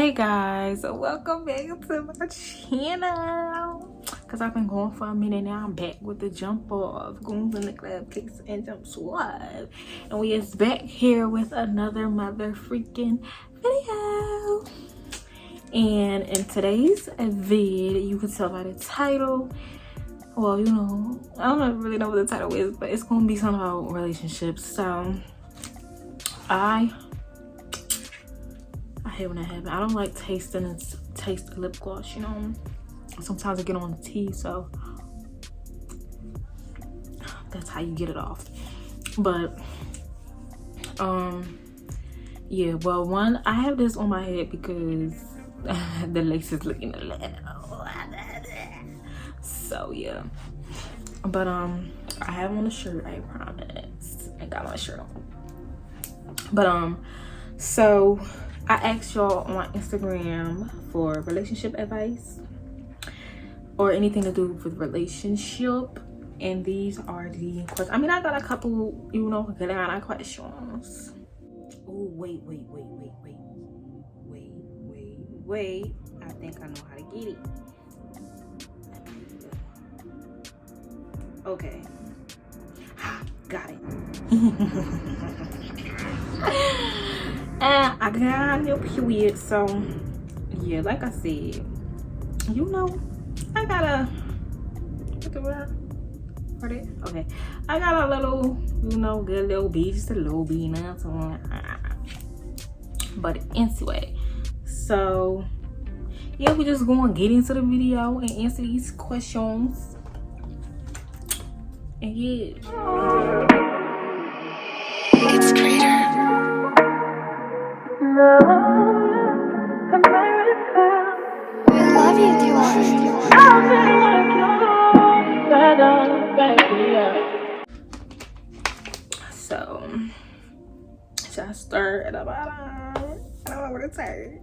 Hey guys, welcome back to my channel. Cause I've been going for a minute now. I'm back with the jump off goons in the club kicks and jump swab, and we is back here with another mother freaking video. And in today's vid, you can tell by the title, well, you know, I don't really know what the title is, but it's gonna be something about relationships. So I hate when that happens. I don't like taste lip gloss, you know. Sometimes I get on the teeth, so that's how you get it off. But yeah, well, one, I have this on my head because the lace is looking a little, so yeah. But I have on a shirt, I promise. I got my shirt on. But so I asked y'all on Instagram for relationship advice or anything to do with relationship, and these are the questions. I mean, I got a couple, you know, good amount of questions. Oh, wait. I think I know how to get it. Okay. Got it. And I got your period, so yeah, like I said, you know, I got a okay, I got a little, you know, good little bee, just a little bee now. But anyway, so yeah, we just gonna get into the video and answer these questions. And yeah, it's greater. I love you, Dior. So should I start at the bottom? I don't know where to start.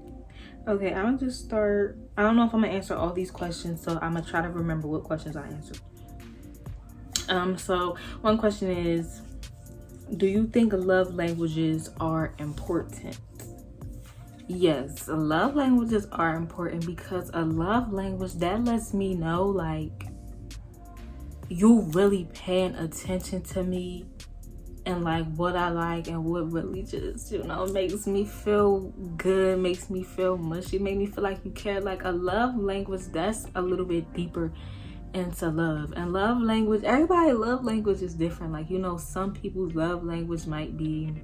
Okay, I'm gonna just start. I don't know if I'm gonna answer all these questions, so I'm gonna try to remember what questions I answered. So one question is, do you think love languages are important? Yes, love languages are important because a love language, that lets me know like you really paying attention to me and like what I like and what really just, you know, makes me feel good, makes me feel mushy, make me feel like you care. Like a love language, that's a little bit deeper into love. And love language, everybody's love language is different. Like, you know, some people's love language might be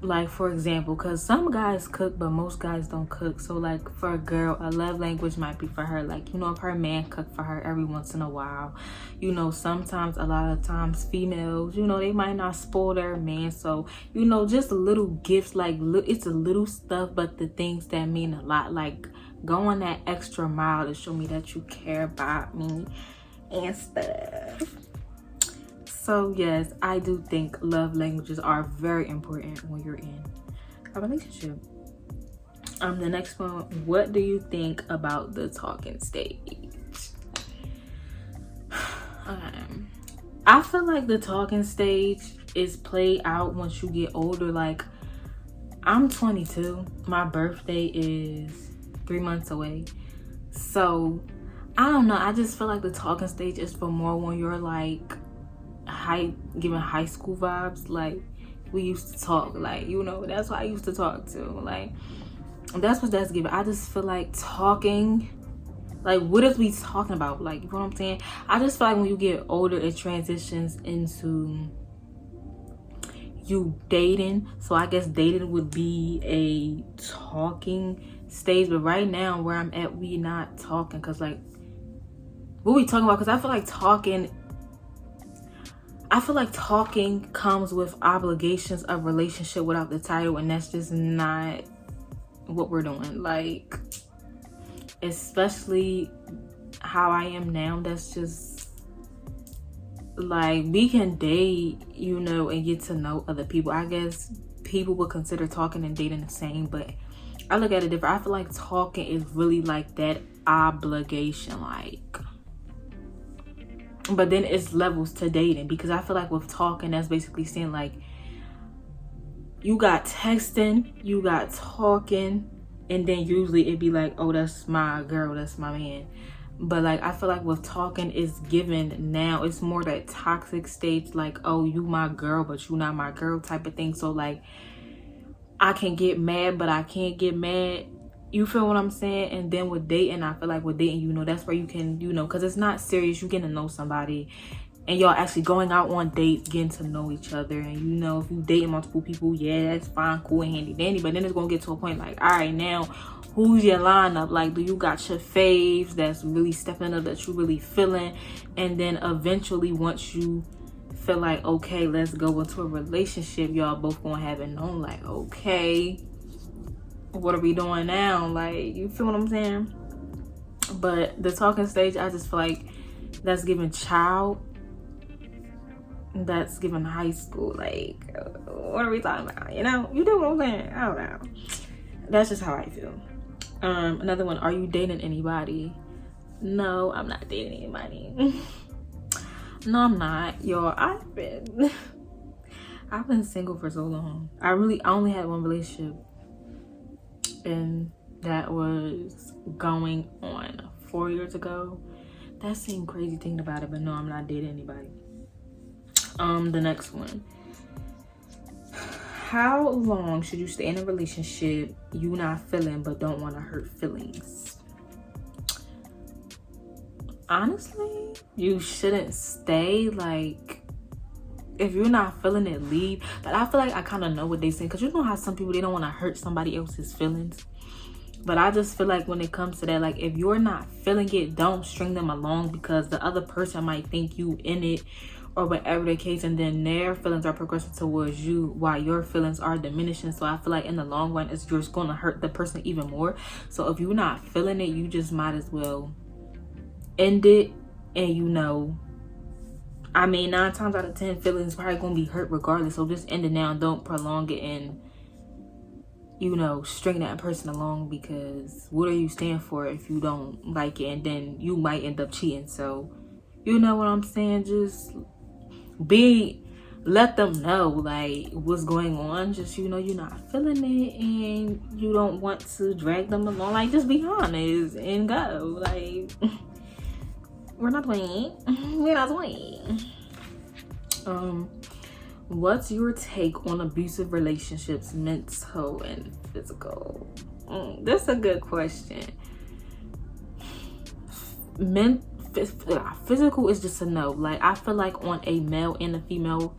like, for example, because some guys cook but most guys don't cook. So like for a girl, a love language might be for her, like, you know, if her man cook for her every once in a while, you know, sometimes, a lot of times, females, you know, they might not spoil their man. So, you know, just little gifts, like it's a little stuff, but the things that mean a lot, like going that extra mile to show me that you care about me and stuff. So yes, I do think love languages are very important when you're in a relationship. The next one, what do you think about the talking stage? I feel like the talking stage is played out once you get older. Like, I'm 22. My birthday is 3 months away. So I don't know. I just feel like the talking stage is for more when you're like giving high school vibes. Like, we used to talk, like, you know, that's what I used to talk to, like, that's what that's giving. I just feel like talking, like, what is we talking about? Like, you know what I'm saying? I just feel like when you get older, it transitions into you dating. So I guess dating would be a talking stage, but right now where I'm at, we not talking, because like, what we talking about? Because I feel like talking comes with obligations of relationship without the title, and that's just not what we're doing. Like, especially how I am now, that's just like, we can date, you know, and get to know other people. I guess people would consider talking and dating the same, but I look at it different. I feel like talking is really like that obligation, like, but then it's levels to dating, because I feel like with talking, that's basically saying like, you got texting, you got talking, and then usually it'd be like, oh, that's my girl, that's my man. But like, I feel like with talking is given now, it's more that toxic stage, like, oh, you my girl, but you not my girl type of thing. So like, I can get mad, but I can't get mad. You feel what I'm saying? And then with dating, I feel like with dating, you know, that's where you can, you know, because it's not serious. You getting to know somebody and y'all actually going out on dates, getting to know each other. And you know, if you dating multiple people, yeah, that's fine, cool, and handy dandy. But then it's gonna get to a point like, all right, now who's your lineup? Like, do you got your faves that's really stepping up, that you really feeling? And then eventually, once you feel like, okay, let's go into a relationship, y'all both gonna have it known, like, okay, what are we doing now? Like, you feel what I'm saying? But the talking stage, I just feel like that's giving child, that's giving high school. Like, what are we talking about? You know, you know what I'm saying? I don't know. That's just how I feel. Another one, are you dating anybody? No, I'm not dating anybody. No, I'm not. Yo, I've been single for so long. I only had one relationship, and that was going on 4 years ago. That seemed crazy thinking about it, but no, I'm not dating anybody. The next one. How long should you stay in a relationship you not feeling but don't want to hurt feelings? Honestly, you shouldn't stay. Like, if you're not feeling it, leave. But I feel like I kind of know what they say, because you know how some people, they don't want to hurt somebody else's feelings. But I just feel like when it comes to that, like, if you're not feeling it, don't string them along, because the other person might think you in it or whatever the case, and then their feelings are progressing towards you while your feelings are diminishing. So I feel like in the long run, it's just going to hurt the person even more. So if you're not feeling it, you just might as well end it. And you know, I mean, 9 times out of 10, feelings probably gonna be hurt regardless. So just end it now. Don't prolong it and, you know, string that person along, because what are you staying for if you don't like it? And then you might end up cheating. So you know what I'm saying? Just let them know like what's going on. Just, you know, you're not feeling it and you don't want to drag them along. Like, just be honest and go. Like, we're not doing what's your take on abusive relationships, mental and physical? That's a good question. Physical is just a no. Like, I feel like on a male and a female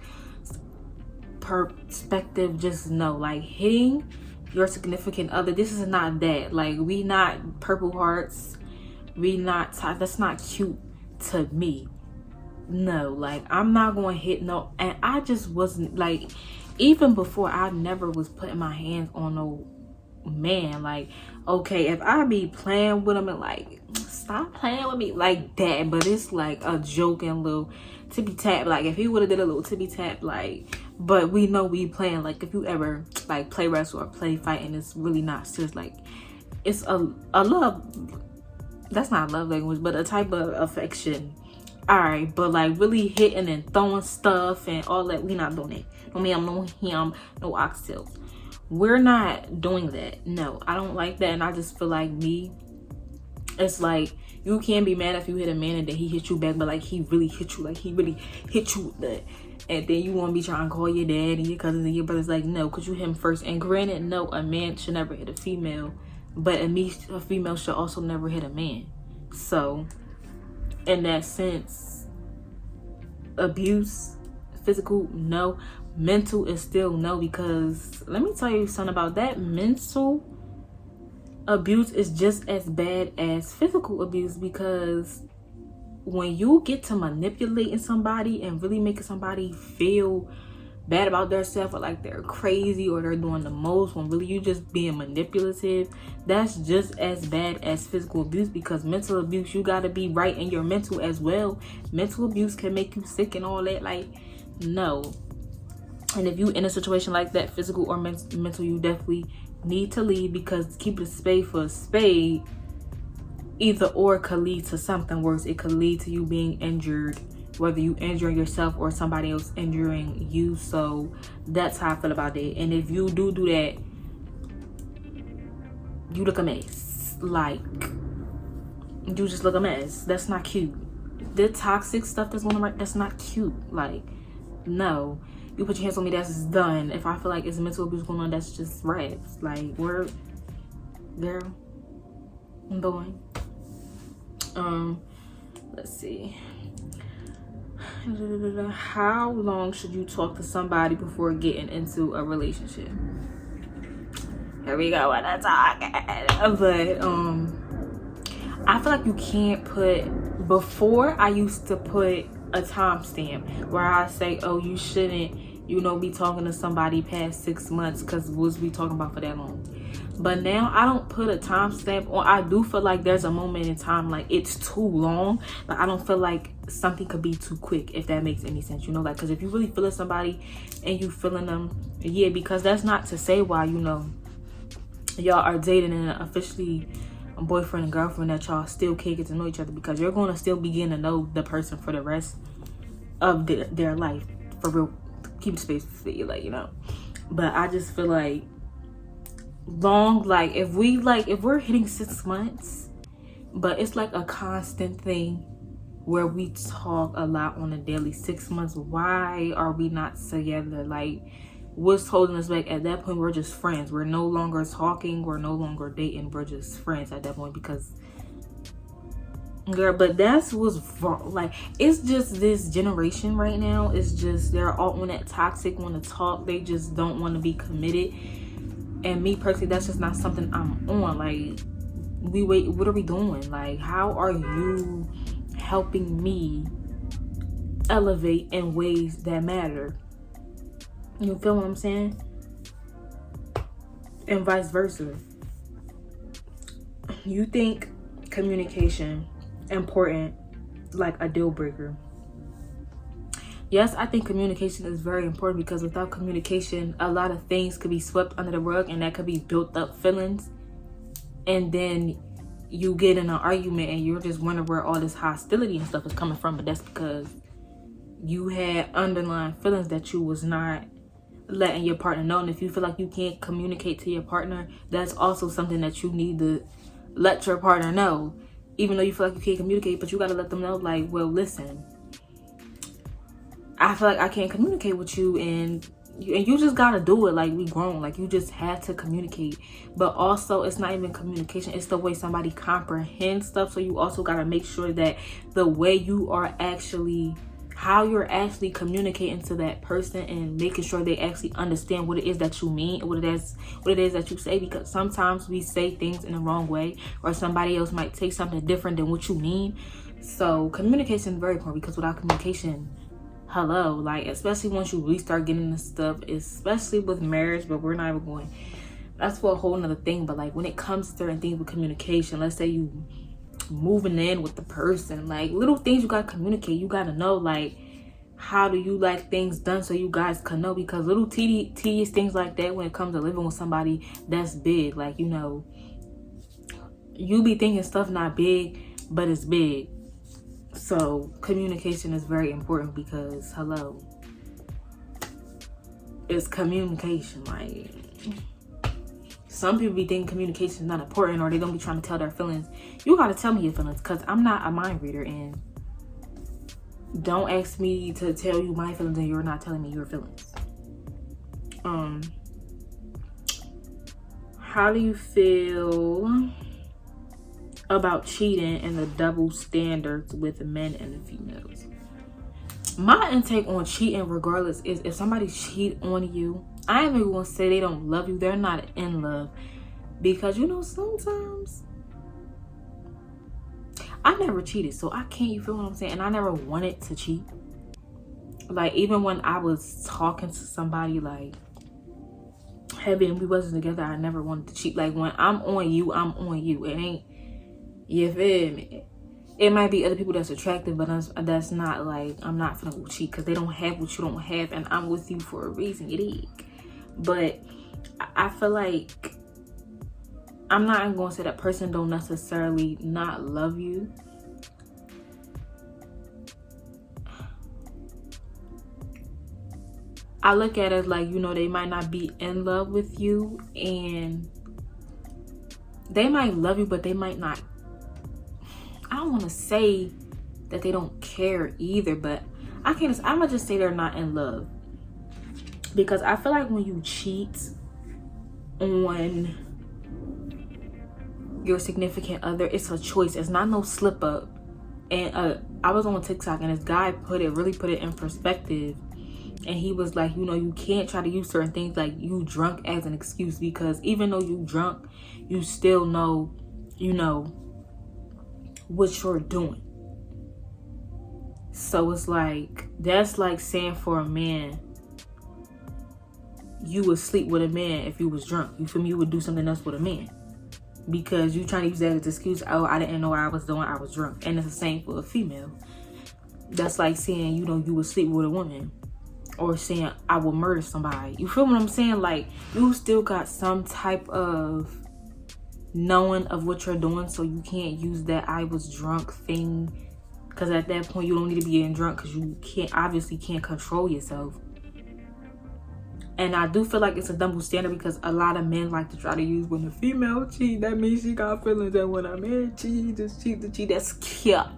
perspective, just no. Like, hitting your significant other, this is not that. Like, we not Purple Hearts, we not, that's not cute to me. No, like, I'm not going to hit no. And I just wasn't, like, even before, I never was putting my hands on no man. Like, okay, if I be playing with him and like, stop playing with me like that, but it's like a joking little tippy tap. Like, if he would have did a little tippy tap, like, but we know we playing. Like, if you ever like play wrestle or play fight and it's really not serious, like, it's a love, that's not love language, but a type of affection. All right, but like really hitting and throwing stuff and all that, we not doing it. No ma'am, no him, no oxtails. We're not doing that. No, I don't like that. And I just feel like it's like, you can't be mad if you hit a man and then he hit you back, but like he really hit you, like he really hit you with that. And then you want to be trying to call your dad and your cousins and your brothers, like, no, because you hit him first. And granted, no, a man should never hit a female, but a female should also never hit a man. So in that sense, abuse, physical, no. Mental is still no, because let me tell you something about that. Mental abuse is just as bad as physical abuse, because when you get to manipulating somebody and really making somebody feel bad about themselves, or like they're crazy or they're doing the most, when really you just being manipulative, that's just as bad as physical abuse. Because mental abuse, you got to be right in your mental as well. Mental abuse can make you sick and all that. Like, no. And if you in a situation like that, physical or mental, you definitely need to leave, because keep it a spade for a spade, either or could lead to something worse. It could lead to you being injured whether you injuring yourself or somebody else injuring you. So that's how I feel about it. And if you do that, you look a mess. Like, you just look a mess. That's not cute. The toxic stuff that's going on, that's not cute. Like, no. You put your hands on me, that's done. If I feel like it's mental abuse going on, that's just rats. Like, word, girl, I'm going. Let's see. How long should you talk to somebody before getting into a relationship? Here we go with the talking. But I feel like you can't put, before I used to put a timestamp where I say, oh, you shouldn't, you know, be talking to somebody past 6 months because was we talking about for that long. But now I don't put a timestamp on. I do feel like there's a moment in time, like it's too long, but I don't feel like something could be too quick, if that makes any sense, you know, like, because if you really feeling somebody and you feeling them, yeah, because that's not to say why, you know, y'all are dating and officially a boyfriend and girlfriend that y'all still can't get to know each other, because you're going to still begin to know the person for the rest of their life, for real. Keep the space for you, like, you know. But I just feel like long, like if we're hitting 6 months, but it's like a constant thing where we talk a lot on a daily, 6 months, why are we not together? Like, what's holding us back? At that point, we're just friends. We're no longer talking, we're no longer dating, we're just friends at that point. Because girl, but that's what's wrong. Like, it's just this generation right now, it's just they're all on that toxic, want to talk, they just don't want to be committed. And me personally, that's just not something I'm on. Like, what are we doing? Like, how are you helping me elevate in ways that matter? You feel what I'm saying? And vice versa. You think communication important, like a deal breaker? Yes, I think communication is very important, because without communication, a lot of things could be swept under the rug, and that could be built up feelings. And then you get in an argument and you're just wondering where all this hostility and stuff is coming from. But that's because you had underlying feelings that you was not letting your partner know. And if you feel like you can't communicate to your partner, that's also something that you need to let your partner know. Even though you feel like you can't communicate, but you got to let them know, like, well, listen, I feel like I can't communicate with you, and you just gotta do it. Like, we grown, like, you just have to communicate. But also, it's not even communication, it's the way somebody comprehends stuff. So you also gotta make sure that the way you are actually, how you're actually communicating to that person, and making sure they actually understand what it is that you mean, what it is that you say. Because sometimes we say things in the wrong way, or somebody else might take something different than what you mean. So communication is very important, because without communication, hello, like, especially once you really start getting this stuff, especially with marriage, but we're not even going, that's for a whole nother thing. But like, when it comes to certain things with communication, let's say you moving in with the person, like, little things you gotta communicate. You gotta know, like, how do you like things done, so you guys can know. Because little tedious things like that, when it comes to living with somebody, that's big. Like, you know, you be thinking stuff not big, but it's big. So communication is very important, because hello, it's communication. Like, some people be thinking communication is not important, or they don't be trying to tell their feelings. You gotta tell me your feelings, because I'm not a mind reader, and don't ask me to tell you my feelings and you're not telling me your feelings. How do you feel about cheating and the double standards with men and the females? My intake on cheating, regardless, is if somebody cheat on you, I ain't even gonna say they don't love you, they're not in love. Because, you know, sometimes I never cheated, so I can't, you feel what I'm saying? And I never wanted to cheat. Like, even when I was talking to somebody like heavy and we wasn't together, I never wanted to cheat. Like, when I'm on you, I'm on you. It ain't, you feel me? It might be other people that's attractive, but that's not like, I'm not finna go cheat because they don't have what you don't have, and I'm with you for a reason. It is. But I feel like I'm not even gonna say that person don't necessarily not love you. I look at it like, you know, they might not be in love with you, and they might love you, but they might not. I don't want to say that they don't care either, but I'm gonna just say they're not in love. Because I feel like when you cheat on your significant other, it's a choice. It's not no slip up. And I was on TikTok, and this guy really put it in perspective. And he was like, you know, you can't try to use certain things like you drunk as an excuse, because even though you drunk, you still know, you know, what you're doing. So it's like, that's like saying for a man, you would sleep with a man if you was drunk. You feel me? You would do something else with a man because you trying to use that as an excuse. Oh, I didn't know what I was doing. I was drunk. And it's the same for a female. That's like saying, you know, you would sleep with a woman, or saying I will murder somebody. You feel what I'm saying? Like, you still got some type of knowing of what you're doing, so you can't use that I was drunk thing, because at that point you don't need to be getting drunk, because you obviously can't control yourself. And I do feel like it's a double standard, because a lot of men like to try to use, when the female cheat, that means she got feelings, and when a man cheat, just cheat to cheat. That's cap.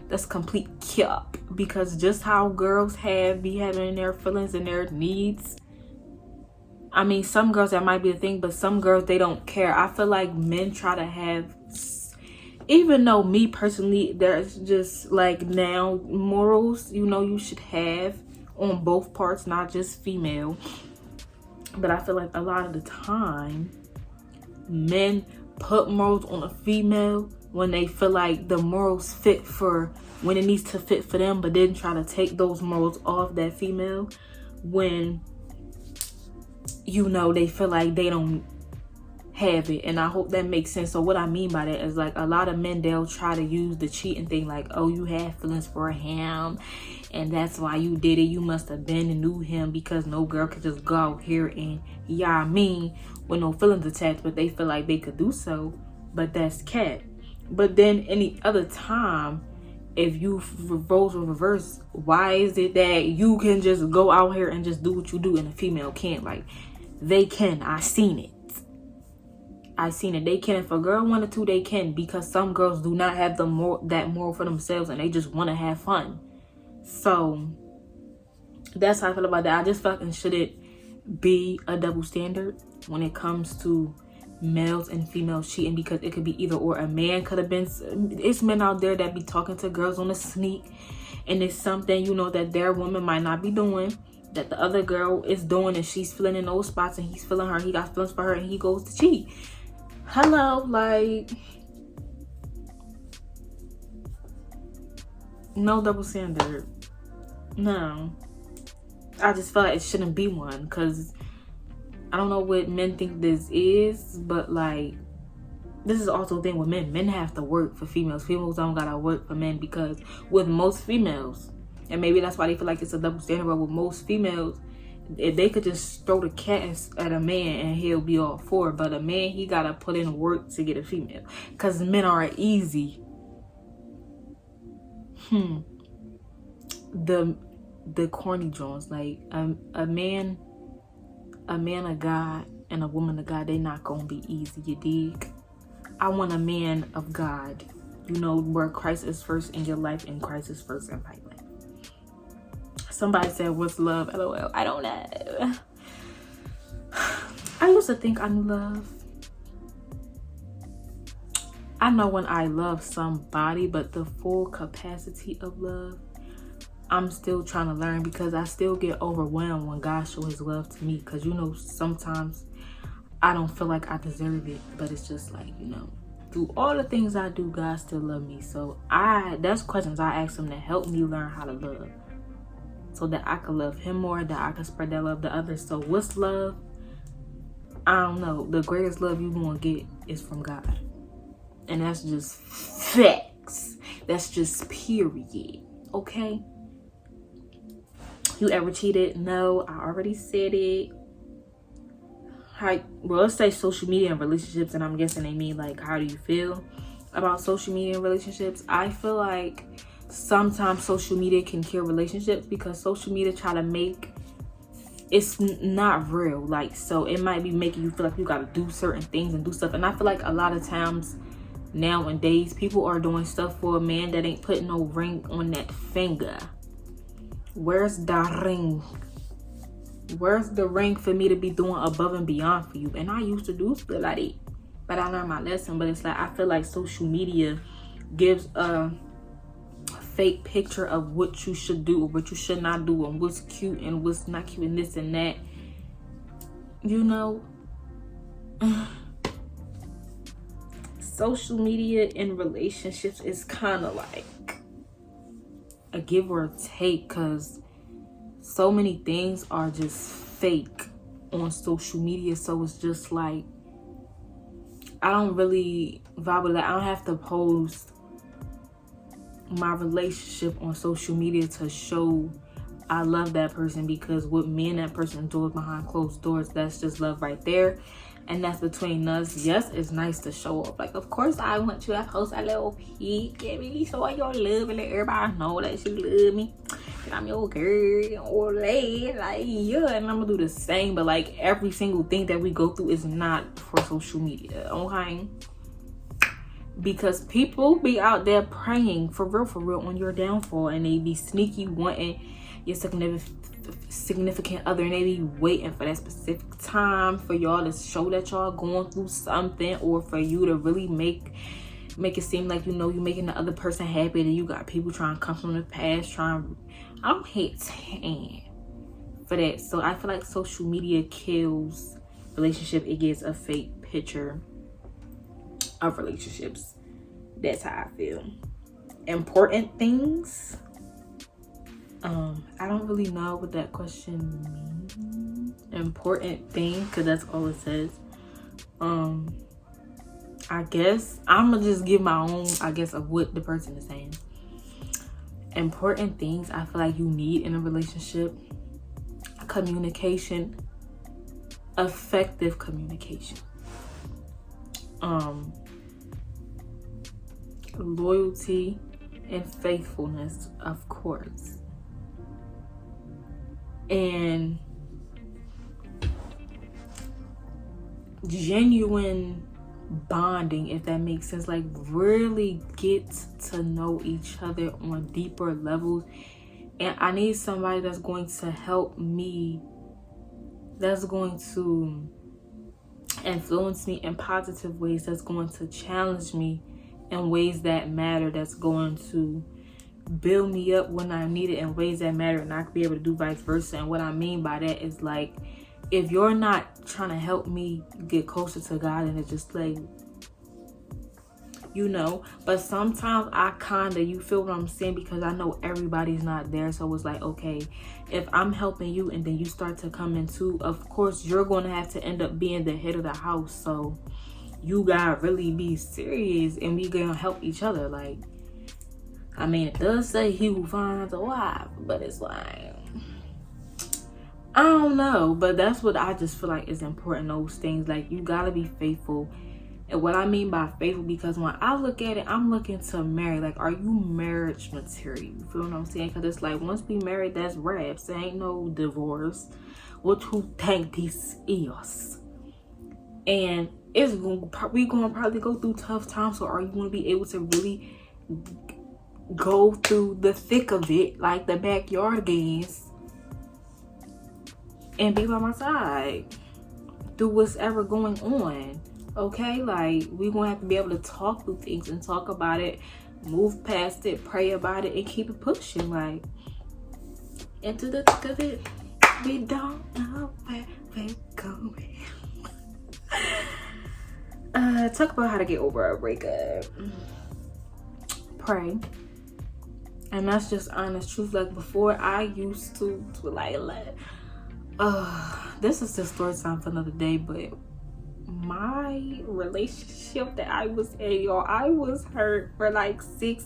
That's complete cap. Because just how girls be having their feelings and their needs, I mean, some girls that might be a thing, but some girls, they don't care. I feel like men try to have, even though me personally, there's just like now morals, you know, you should have on both parts, not just female. But I feel like a lot of the time men put morals on a female when they feel like the morals fit for when it needs to fit for them, but then try to take those morals off that female when, you know, they feel like they don't have it. And I hope that makes sense. So what I mean by that is, like, a lot of men, they'll try to use the cheating thing, like, oh, you had feelings for him and that's why you did it. You must have been and knew him, because no girl could just go out here and, yeah, I mean, with no feelings attached, but they feel like they could do so. But that's cat. But then any other time, if you roles were reverse, why is it that you can just go out here and just do what you do and a female can't? Like, they can. I seen it. They can. If a girl wanted to, they can, because some girls do not have that moral for themselves, and they just want to have fun. So that's how I feel about that. I just fucking shouldn't be a double standard when it comes to males and females cheating, because it could be either or. A man could have been, it's men out there that be talking to girls on the sneak, and it's something, you know, that their woman might not be doing, that the other girl is doing, and she's feeling in those spots, and he's feeling her, he got feelings for her, and he goes to cheat. Hello, like, no double standard. No, I just feel like it shouldn't be one, because I don't know what men think this is, but like, this is also the thing with men. Men have to work for females. Females don't gotta work for men, because with most females, and maybe that's why they feel like it's a double standard, but with most females, if they could just throw the cat at a man and he'll be all for it. But a man, he gotta put in work to get a female, because men are easy. The corny Jones, like, a man of God and a woman of God, they not gonna be easy, you dig? I want a man of God, you know, where Christ is first in your life and Christ is first in my life. Somebody said, what's love? LOL. I don't know. I used to think I knew love. I know when I love somebody, but the full capacity of love, I'm still trying to learn, because I still get overwhelmed when God shows his love to me. Because, you know, sometimes I don't feel like I deserve it, but it's just like, you know, through all the things I do, God still love me. So that's questions I ask him to help me learn how to love, so that I can love him more, that I can spread that love to others. So what's love? I don't know. The greatest love you gonna get is from God. And that's just facts. That's just period. Okay? You ever cheated? No, I already said it. Well, let's say social media and relationships, and I'm guessing they mean like, how do you feel about social media and relationships? I feel like sometimes social media can kill relationships, because social media try to make it's not real. Like, so it might be making you feel like you gotta do certain things and do stuff. And I feel like a lot of times nowadays people are doing stuff for a man that ain't putting no ring on that finger. Where's the ring? Where's the ring for me to be doing above and beyond for you? And I used to do stuff like that, but I learned my lesson. But it's like, I feel like social media gives a fake picture of what you should do or what you should not do, and what's cute and what's not cute, and this and that, you know. Social media in relationships is kind of like a give or take, because so many things are just fake on social media. So it's just like, I don't really vibe with that. I don't have to post my relationship on social media to show I love that person, because what me and that person do behind closed doors, that's just love right there. And that's between us. Yes, it's nice to show up. Like, of course I want you to post a little peek and really show your love and let everybody know that you love me. And I'm your girl or lady. Like, yeah, and I'm gonna do the same. But like, every single thing that we go through is not for social media, okay? Because people be out there praying for real on your downfall, and they be sneaky wanting your significant other, and they be waiting for that specific time for y'all to show that y'all going through something, or for you to really make it seem like, you know, you making the other person happy. That you got people trying to come from the past, I'm hating for that. So I feel like social media kills relationship. It gives a fake picture of relationships. That's how I feel. Important things, I don't really know what that question means. Important thing, because that's all it says. I guess I'm gonna just give my own, I guess, of what the person is saying. Important things I feel like you need in a relationship: communication, effective communication, loyalty and faithfulness, of course, and genuine bonding, if that makes sense. Like, really get to know each other on deeper levels. And I need somebody that's going to help me, that's going to influence me in positive ways, that's going to challenge me in ways that matter, that's going to build me up when I need it in ways that matter, and I could be able to do vice versa. And what I mean by that is, like, if you're not trying to help me get closer to God, and it's just like, you know, but sometimes I kinda, you feel what I'm saying, because I know everybody's not there. So it's like, okay, if I'm helping you and then you start to come into, of course you're going to have to end up being the head of the house. So you gotta really be serious, and we gonna help each other. Like, I mean, it does say he who finds a wife, but it's like, I don't know. But that's what I just feel like is important, those things. Like, you gotta be faithful. And what I mean by faithful, because when I look at it, I'm looking to marry. Like, are you marriage material? You feel what I'm saying? Because it's like, once we married, that's wraps. There ain't no divorce. What you think this is? And we gonna probably go through tough times. So are you gonna be able to really go through the thick of it, like the backyard games, and be by my side through what's ever going on? Okay, like, we gonna have to be able to talk through things and talk about it, move past it, pray about it, and keep it pushing. Like, into the thick of it, we don't know where we're going. Talk about how to get over a breakup. Pray. And that's just honest truth. Like, before, I used to like this is the story time for another day, but my relationship that I was in, y'all, I was hurt for like 6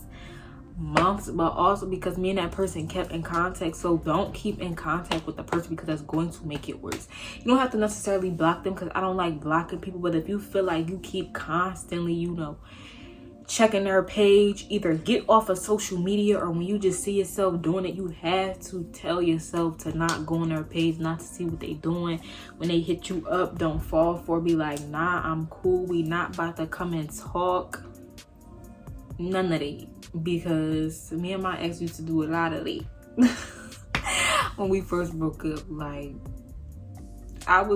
months, but also because me and that person kept in contact. So don't keep in contact with the person, because that's going to make it worse. You don't have to necessarily block them, because I don't like blocking people, but if you feel like you keep constantly, you know, checking their page. Either get off of social media, or when you just see yourself doing it, you have to tell yourself to not go on their page, not to see what they doing. When they hit you up, don't fall for it. Be like, nah, I'm cool. We not about to come and talk. None of that. Because me and my ex used to do a lot of that. When we first broke up, like,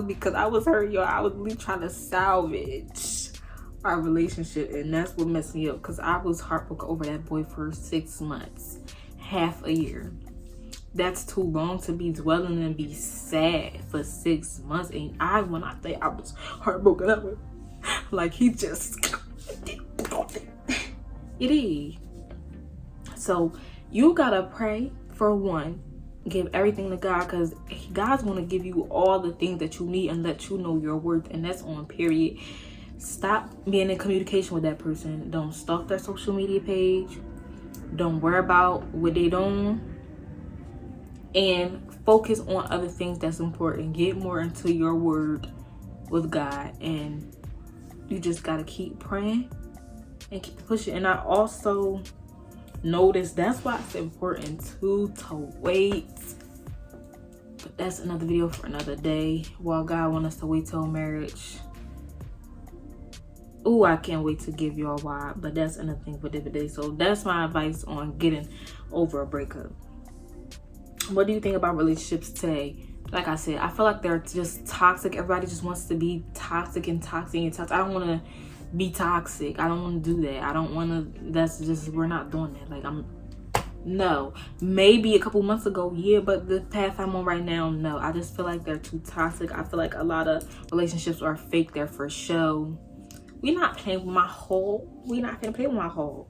because I was hurt, y'all. I was really trying to salvage our relationship, and that's what messed me up, because I was heartbroken over that boy for 6 months, half a year. That's too long to be dwelling and be sad for 6 months. And when I say I was heartbroken, I was like, he just it is. So you gotta pray. For one, give everything to God, because God's going to give you all the things that you need and let you know your worth, and that's on period. Stop being in communication with that person. Don't stalk their social media page. Don't worry about what they doing, and focus on other things that's important. Get more into your word with God, and you just got to keep praying and keep pushing. And I also notice that's why it's important to wait, but that's another video for another day. While God wants us to wait till marriage, oh, I can't wait to give y'all why, but that's another thing for different day. So that's my advice on getting over a breakup. What do you think about relationships today? Like I said, I feel like they're just toxic. Everybody just wants to be toxic and toxic and toxic. I don't want to be toxic. I don't want to do that. I don't want to. That's just, we're not doing that. Like, no. Maybe a couple months ago, yeah, but the path I'm on right now, no. I just feel like they're too toxic. I feel like a lot of relationships are fake. They're for show. We're not playing with my whole. We're not gonna play with my whole.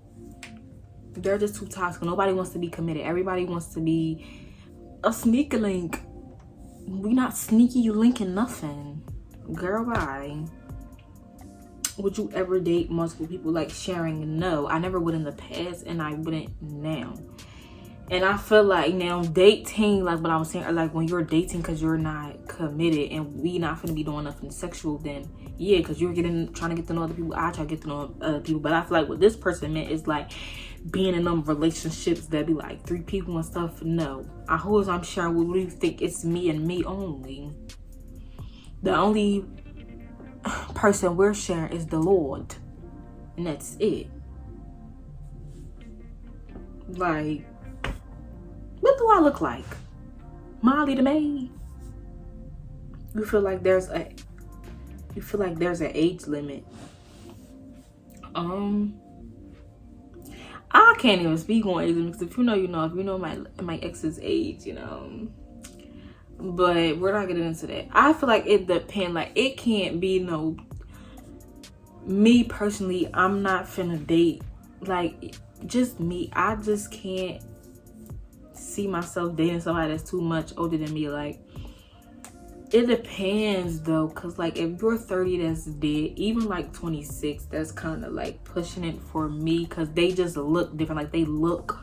They're just too toxic. Nobody wants to be committed. Everybody wants to be a sneaky link. We not sneaky linking nothing. Girl, bye. Would you ever date multiple people? Like sharing? No, I never would in the past, and I wouldn't now. And I feel like now dating, like what I was saying, like when you're dating because you're not committed and we not gonna be doing nothing sexual, then yeah, because you're trying to get to know other people. I try to get to know other people, but I feel like what this person meant is like being in them relationships that be like 3 people and stuff. No, I hope I'm sharing with you think it's me and me only. The only person we're sharing is the Lord, and that's it. Like, what do I look like? Molly the maid? You feel like there's an age limit? I can't even speak on age limit, because if you know, you know. If you know my ex's age, you know. But we're not getting into that. I feel like it depends. Like, it can't be no. Me personally, I'm not finna date. Like, just me. I just can't see myself dating somebody that's too much older than me. Like, it depends though, because like if you're 30, that's dead. Even like 26, that's kind of like pushing it for me, because they just look different. Like, they look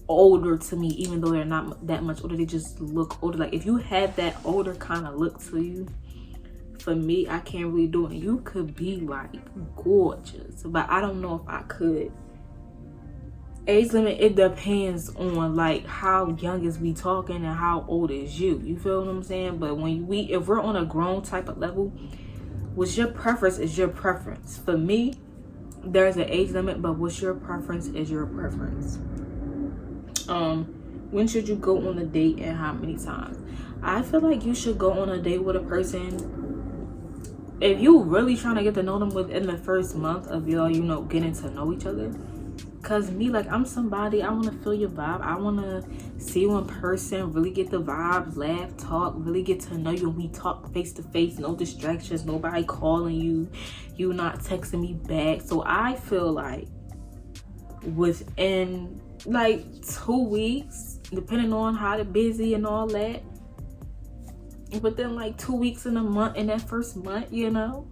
older to me, even though they're not that much older. They just look older. Like, if you had that older kind of look to you, for me, I can't really do it. You could be like gorgeous, but I don't know if I could. Age limit, it depends on like how young is we talking and how old is you. You feel what I'm saying? But if we're on a grown type of level, what's your preference is your preference. For me, there's an age limit, but what's your preference is your preference. When should you go on a date and how many times? I feel like you should go on a date with a person if you really trying to get to know them within the first month of y'all, you know, getting to know each other. Cause me, like, I'm somebody, I want to feel your vibe. I want to see you in person, really get the vibes, laugh, talk, really get to know you. And we talk face to face, no distractions, nobody calling you, you not texting me back. So I feel like within like 2 weeks, depending on how they're busy and all that, within like 2 weeks in a month, in that first month, you know,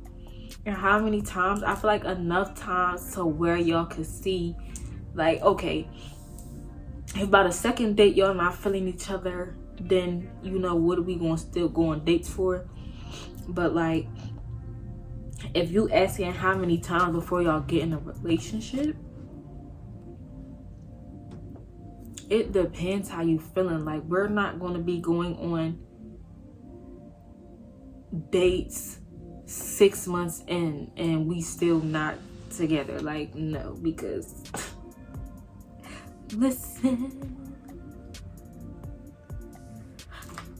and how many times, I feel like enough times to where y'all could see, like, okay, if by the second date y'all not feeling each other, then, you know, what are we going to still go on dates for? But like, If you asking how many times before y'all get in a relationship, it depends how you feeling. Like, we're not going to be going on dates 6 months in and we still not together. Like, no, because listen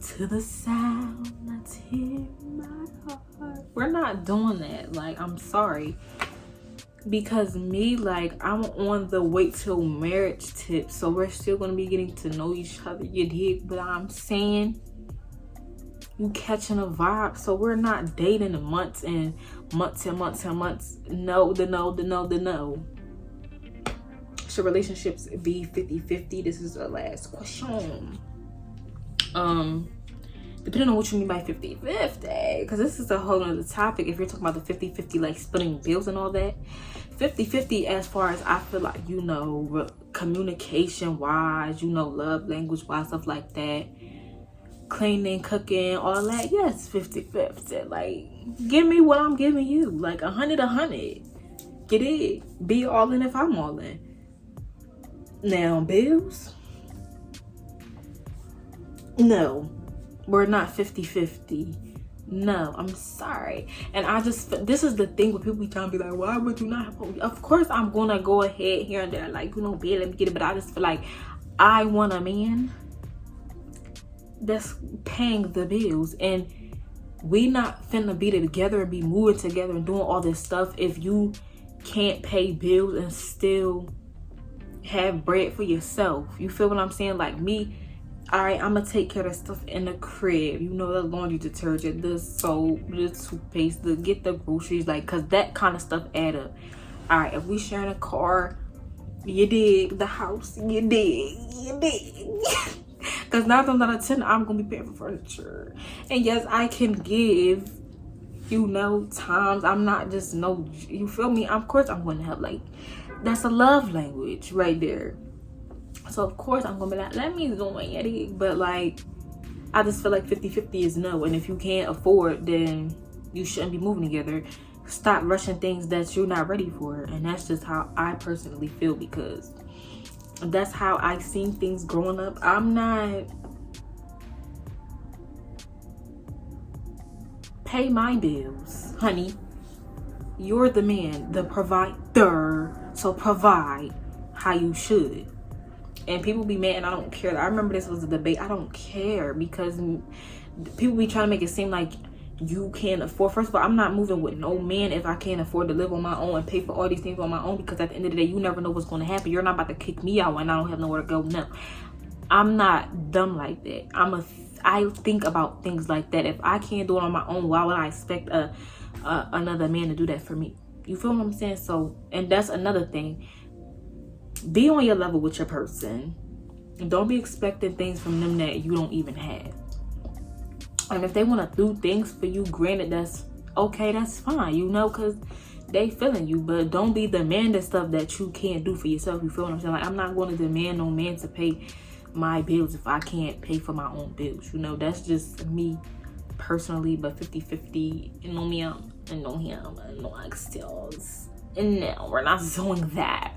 to the sound that's in my heart. We're not doing that. Like, I'm sorry. Because me, like, I'm on the wait till marriage tip. So we're still going to be getting to know each other. You dig? But I'm saying, you catching a vibe. So we're not dating in months and months and months and months. No. Should relationships be 50-50? This is the last question. Depending on what you mean by 50-50, because this is a whole other topic. If you're talking about the 50-50, like splitting bills and all that, 50-50 as far as I feel like, you know, communication wise, you know, love language wise, stuff like that, cleaning, cooking, all that, yes, 50-50. Like, give me what I'm giving you, like 100. Get it? Be all in if I'm all in. Now, bills, no, we're not 50-50. No, I'm sorry. And I just, this is the thing with people be trying to be like, why would you not have, of course I'm gonna go ahead here and there, like, you know, babe, let me get it. But I just feel like I want a man that's paying the bills, and we not finna be together and be moving together and doing all this stuff if you can't pay bills and still have bread for yourself. You feel what I'm saying? Like me, all right, I'm gonna take care of stuff in the crib, you know, the laundry detergent, the soap, the toothpaste, the get the groceries, like, cause that kind of stuff add up. All right, if we sharing a car, you dig, the house, you dig. Cause 9 times out of 10, I'm gonna be paying for furniture. And yes, I can give, you know, times. I'm not just no, you feel me? Of course I'm gonna help. Like, that's a love language right there. So of course I'm gonna be like, let me join it. But like, I just feel like 50-50 is no. And if you can't afford, then you shouldn't be moving together. Stop rushing things that you're not ready for. And that's just how I personally feel, because that's how I've seen things growing up. I'm not, pay my bills, honey. You're the man, the provider. So provide how you should. And people be mad and I don't care. I remember this was a debate. I don't care, because people be trying to make it seem like you can't afford. First of all, I'm not moving with no man if I can't afford to live on my own and pay for all these things on my own, because at the end of the day, you never know what's going to happen. You're not about to kick me out when I don't have nowhere to go. No, I'm not dumb like that. I think about things like that. If I can't do it on my own, why would I expect another man to do that for me? You feel what I'm saying? So, and that's another thing. Be on your level with your person. Don't be expecting things from them that you don't even have. And if they want to do things for you, granted, that's okay, that's fine, you know, because they feeling you. But don't be demanding stuff that you can't do for yourself. You feel what I'm saying? Like, I'm not going to demand no man to pay my bills if I can't pay for my own bills. You know, that's just me personally. But 50-50, you know me, I know him, I know oxtails. And no, we're not doing that.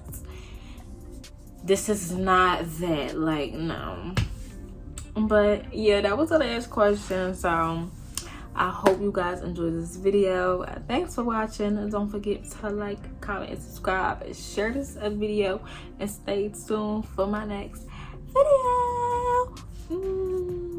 This is not that, like, no. But yeah, that was the last question. So I hope you guys enjoyed this video. Thanks for watching, and don't forget to like, comment, and subscribe, and share this video, and stay tuned for my next video.